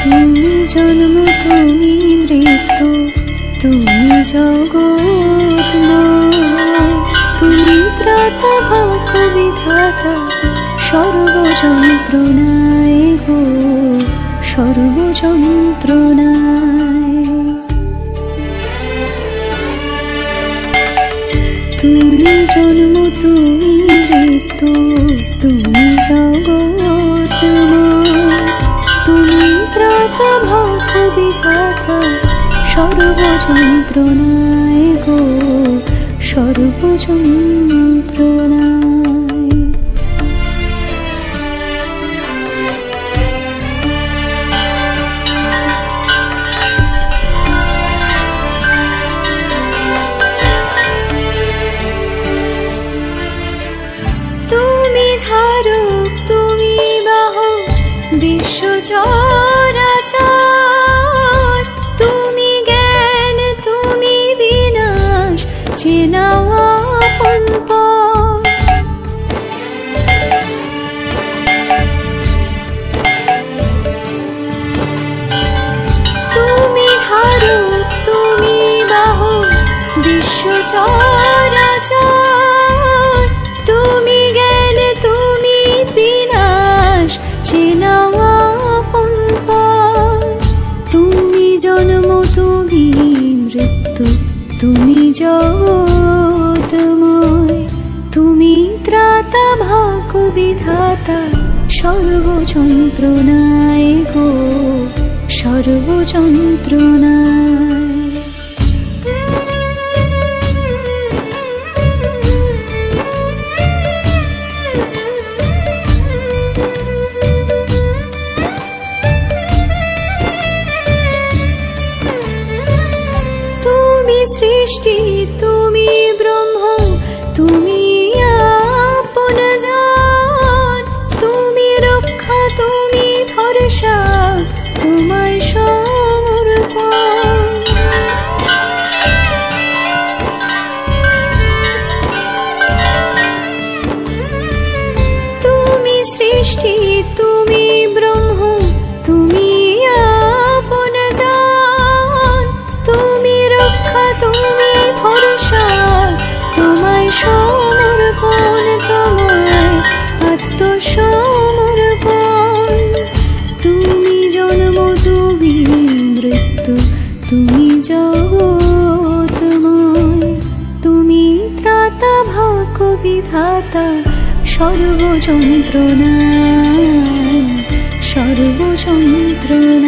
তুমি জন্ম তুমি মৃত্যু তুমি জগৎময়, তুমি ত্রাতা ভক্ষ বিধাতা সর্বযন্ত্রণায় গো সর্বযন্ত্রণায়। তুমি জন্ম তুমি মৃত্যু তুমি জগৎময়, তুমি ত্রাতা ভক্ষ বিধাতা সর্বযন্ত্রণায় গো সর্বযন্ত্রণায়। তুমি ধারক তুমি বাহক বিশ্ব চরাচর, তুমি জ্ঞান তুমি বিনাশ চেনাও আপন পর। তুমি ধারক তুমি বাহক বিশ্ব চরাচর, তুমি জ্ঞান তুমি বিনাশ চেনাও আপন পর। তুমি জন্ম তুমি মৃত্যু তুমি জগৎময়, তুমি ত্রাতা ভাগ্য বিধাতা সর্বযন্ত্রণায় গো সর্বযন্ত্রণায়। সৃষ্টি তুমি ব্রহ্ম তুমি আপনজন, তুমি রক্ষা তুমি ভরসা তোমায় সমর্পণ। তুমি সৃষ্টি তুমি ব্রহ্ম তুমি আপনজন, তুমি রক্ষা তুমি ভরসা তোমায় সমর্পণ, তোমায় আত্মসমর্পণ। তুমি জন্ম তুমি মৃত্যু তুমি জগৎময়, তুমি ত্রাতা ভাগ্য বিধাতা সর্বযন্ত্রণায় সর্বযন্ত্রণায়।